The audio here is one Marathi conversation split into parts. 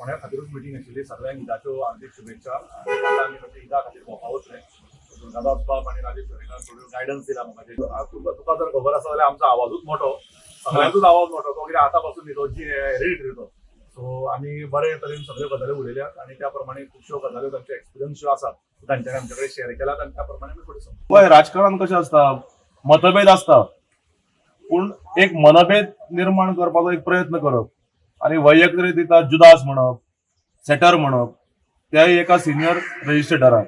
फोंड्या खातीरूच मिटींग आशिल्ली. सगळ्यांक ईदाच्यो हार्दिक शुभेच्छा. आतां आमी कशें ईदा खातीर भोंवपा वतले. दादास बाब आनी राजेश सरेकार थोड्यो गायडन्स दिला म्हाका. तुका जर खबर आसा जाल्यार आमचो आवाजूच मोठो, सगळ्यांचोच आवाज मोठो. तो कितें आतां पासून न्ही, तो हेरिडिटरी तो. सो आमी बरे तरेन सगळ्यो गजाल्यो उलयल्यात आनी त्या प्रमाणे खुबश्यो गजाल्यो तांचे एक्सपिरियन्स ज्यो आसात तांच्यांनी आमचे कडेन शेअर केल्यात आनी त्या प्रमाणे आमी फुडें सरता. पळय, राजकारण कशें आसता, मतभेद आसता, पूण एक मनभेद निर्माण करपाचो एक प्रयत्न करप आनी वैयक्तिकरित्या जुदास म्हणप, सेटर म्हणप, त्याय एका सिनियर रजिस्ट्रेटराक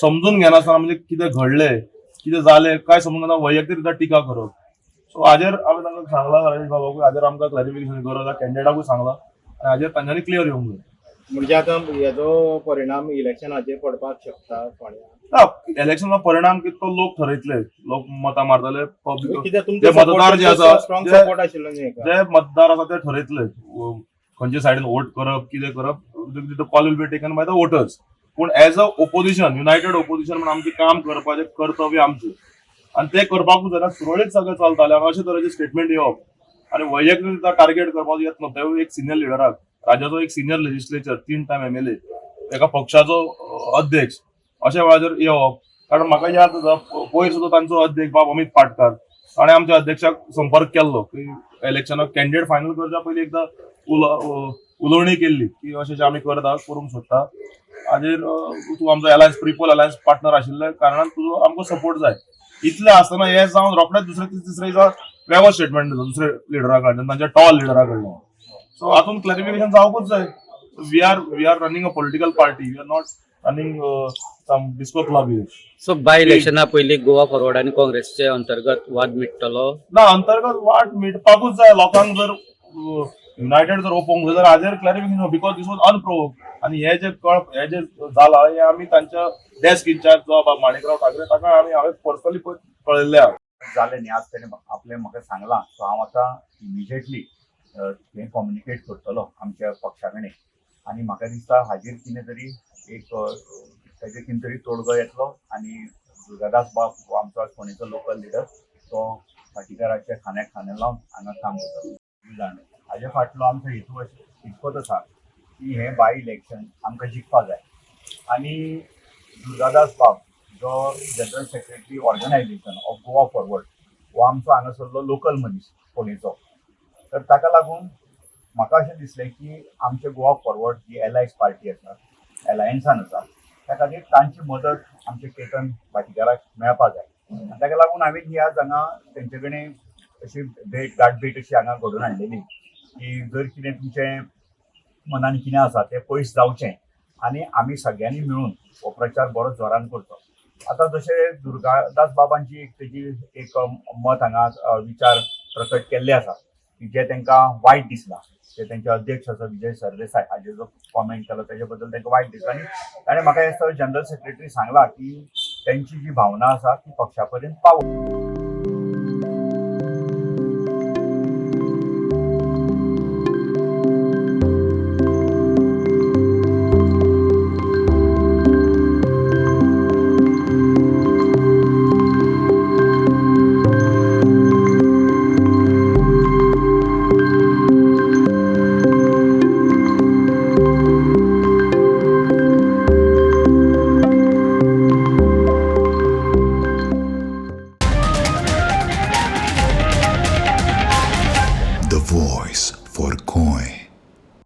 समजून घेनासतना म्हणजे कितें घडलें, कितें जालें काय समजून घेना वैयक्तिकरित्या टिका करप. सो हाजेर हांवें तांकां सांगलां, राजेश बाबाकूय हाजेर आमकां क्लॅरिफिकेशन गरज आसा, कॅन्डिडेटाकूय सांगलां आनी हाजेर तांच्यांनी क्लियर येवंक जाय. म्हणजे आता हेजो परिणाम इलेक्शनाचेर पडपाक शकता फोंड्या? इलेक्शनाचो परिणाम कितको लोक ठरयतले, लोक मतां मारतले, पब्लीक कित्याक जे तुमचो मतदार जे आसा, स्ट्रॉंग सपोर्ट आशिल्लो न्ही हेका. जे मतदार आसा ते ठरयतले खंयचे सायडीन वोट करप, कितें करप. Call will be taken by the voters. पूण as a opposition, united opposition म्हणून आमचें काम करपाचें कर्तव्य आमचें आनी तें करपाकूच जाल्यार सुरळीत सगळें चलता जाल्यार अशे तरेचे स्टेटमेंट येवप आनी वैयक्तीक टार्गेट करपाचो यत्न तेवूय एक सिनियर लिडराक, राज्याचो एक सिनियर लेजिस्लेचर, 3 टायम MLA, एका पक्षाचो अध्यक्ष, अशा वेळाचेर येवप. कारण म्हाका याद आसा पयर सुद्दां तांचो अध्यक्ष बाब अमित पाटकार ताणें आमच्या अध्यक्षाक संपर्क केल्लो की इलेक्शनाक कॅन्डिडेट फायनल करच्या पयलीं एकदां उलोवणी केल्ली की अशें आमी करता, करूंक सोदता. हाजेर तूं आमचो अलायन्स प्रिपोल अलायन्स पार्टनर आशिल्ल्या कारणान तुजो आमकां सपोर्ट जाय. इतलें आसतना हे जावन रोखडेच दुसरे तिसरे दिसा वेगळो स्टेटमेंट दिलो दुसरे लिडरा कडल्यान, तांच्या टॉल लिडरा कडल्यान. सो हातूंत क्लॅरिफिकेशन जावपूच जाय. We are running a political party, we are not running some disco club here. So by इलेक्शना पयलीं गोवा फॉरवर्ड आनी काँग्रेसचे अंतर्गत वाद मिटतलो ना, अंतर्गत वाट मिटपाकूच जाय. लोकांक जर युनायटेड जर ओपोवंक जाय जाल्यार हाजेर क्लॅरिफिकेशन, बिकॉज दिस वॉज अनप्रोवोक. आनी हे जे जाला हे आमी तांच्या डेस्क इन्चार्ज जो बाब माणिकराव ठाकरे ताका हांवें पर्सनली कळयल्ले आहा. जालें न्ही, आज तेणें आपलें म्हाका सांगलां. सो हांव आतां इमिजिएटली हें कम्युनिकेट करतलो आमच्या पक्षा कडेन आनी म्हाका दिसता हाजेर कितें तरी एक ताजेर कितें तरी तोडगो येतलो आनी दुर्गादास बाब हो आमचो फोंडेचो लोकल लिडर, तो पाटीकाराच्या खांद्याक खांदे लावन हांगा काम करतलो. हाजे फाटलो आमचो हेतू इतकोच आसा की हें बाय इलेक्शन आमकां जिखपा जाय आनी दुर्गादास बाब जो general secretary organisation of Goa forward हो आमचो हांगासरलो लोकल मनीस फोंडेचो. तर ताका लागून म्हाका अशें दिसलें की आमचे गोवा फॉरवर्ड जी एलायन्स पार्टी आसा, एलायन्सान आसा, त्या खातीर तांची मदत आमचे केतन भाटीकाराक मेळपा जाय. आनी ताका लागून हांवें ही आज हांगा तेंचे कडेन अशी गाठभेट अशी हांगा घडोवन हाडलेली की जर कितें तुमचें मनान कितें आसा तें पयस जावचें आनी आमी सगळ्यांनी मेळून हो प्रचार बरो जोरान करचो. आतां जशें दुर्गादास बाबांची तेजी एक मत हांगा विचार प्रकट केल्ले आसा की जे तांकां वायट दिसला, ते तेंचे अध्यक्ष आसा विजय सरदेसाय हाजेर जो कॉमेंट केलो तेजे बद्दल तांकां वायट दिसता. आनी ताणें म्हाका हे जनरल सेक्रेटरी सांगला की तेंची जी भावना आसा ती पक्षा पर्यंत पावोवची.